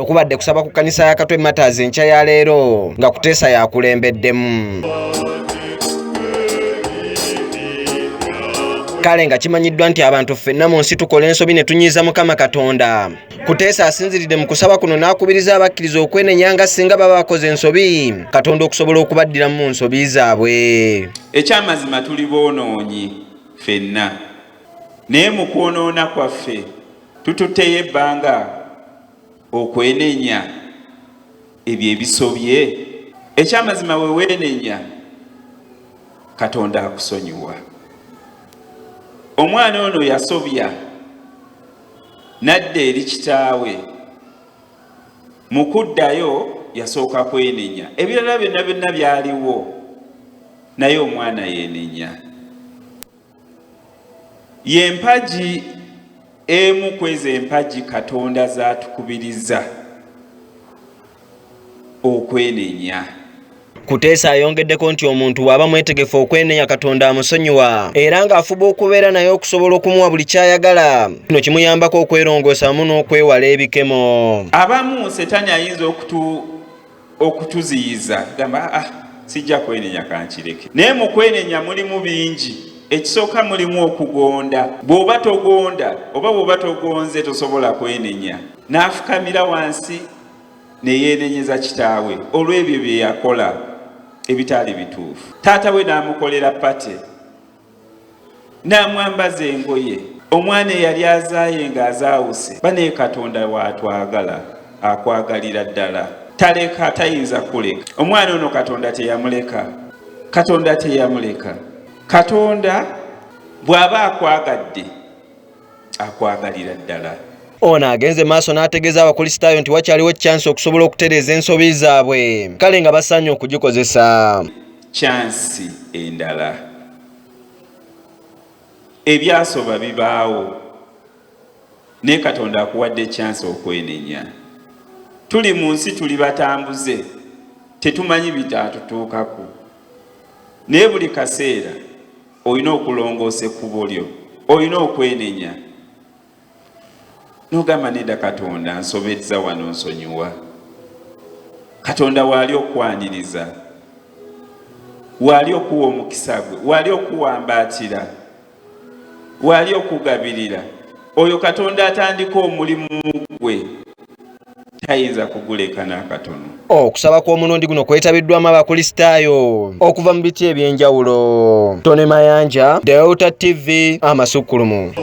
kuno kubadde kusaba ku kkanisa ya Katwe Matters enkya ya leero nga Kuteesa yakulembeddemu. Kale nga kimanyiddwa nti abantu ffenna mu nsi tukola ensobi ne tunyiiza Mukama Katonda. Kuteesa asinziridde mu kusaba kuno n'akubiriza abakkiriza okwenenya nga singa baba bakoze ensobi Katonda okusobola okubaddiramu mu nsobi zaabwe. Ekyamazima tuli boonoonyi ffenna, naye mu kwonoona kwaffe tututteyo ebbanga okwenenya ebyo ebisobye. Ekyamazima we weenenya Katonda akusonyiwa. Omwana ono yasobya nadda eri kitaawe, mu kuddayo yasooka kwenenya. Ebirala byonna byaliwo naye omwana yeenenya. Y'empagi emu kweza empagi Katonda zaatukubiriza okwenenya. Kuteesa ayongeddeko nti omuntu bw'aba mwetegefu okwenenya Katonda amusonyiwa era ng'afuba okubeera naye okusobola okumuwa buli kyayagala. Kino kimuyambako okwerongoosa wamu n'okwewala ebikemo. Abamu Setaani ayinza okutuziyiza gamba sijja kwenenya kankireke. Naye mu kwenenya mulimu bingi. Ekisooka mulimu okugonda. Bw'oba togonda oba bw'oba togonze tosobola kwenenya. N'afukamira wansi ne yeenenyeza kitaawe olw'ebyo bye yakola ebitaali bituufu. Taata we n'amukolera pate, n'amwambaza engoye. Omwana eyali azaaye ng'azaawuse, bane Katonda waatwagala akwagalira ddala, taleka, tayinza kuleka. Omwana ono Katonda teyamuleka. Katonda teyamuleka. Katonda bw'aba akwagadde akwagalira ddala. Ono agenze maaso n'ategeeza Abakrisitaayo nti wakyaliwo chance okusobola okutereeza ensobi zaabwe, kale nga basaanye okugikozesa. Chance endala. Ebyasoba bibaawo, ne Katonda akuwadde chance okwenenya. Tuli mu nsi tuli batambuze, tetumanyi bitaatutuukako. Naye buli kaseera olina okulongoosa ekkubo lyo, olina okwenenya. N'ogamba nedda Katonda nsobezza wano nsonyiwa. Katonda waali okwaniriza, waali okuwa omukisa gwe, waali okuwambaatira, waali okugabirira. Oyo Katonda atandika omulimu gwe tayinza kuguleka n'akatono. Okusaba kw'omulundi guno kwetabiddwamu Abakrisitaayo okuva mu biti ebyenjawulo. Tone Mayanja, Delta TV, Amasukkulumu.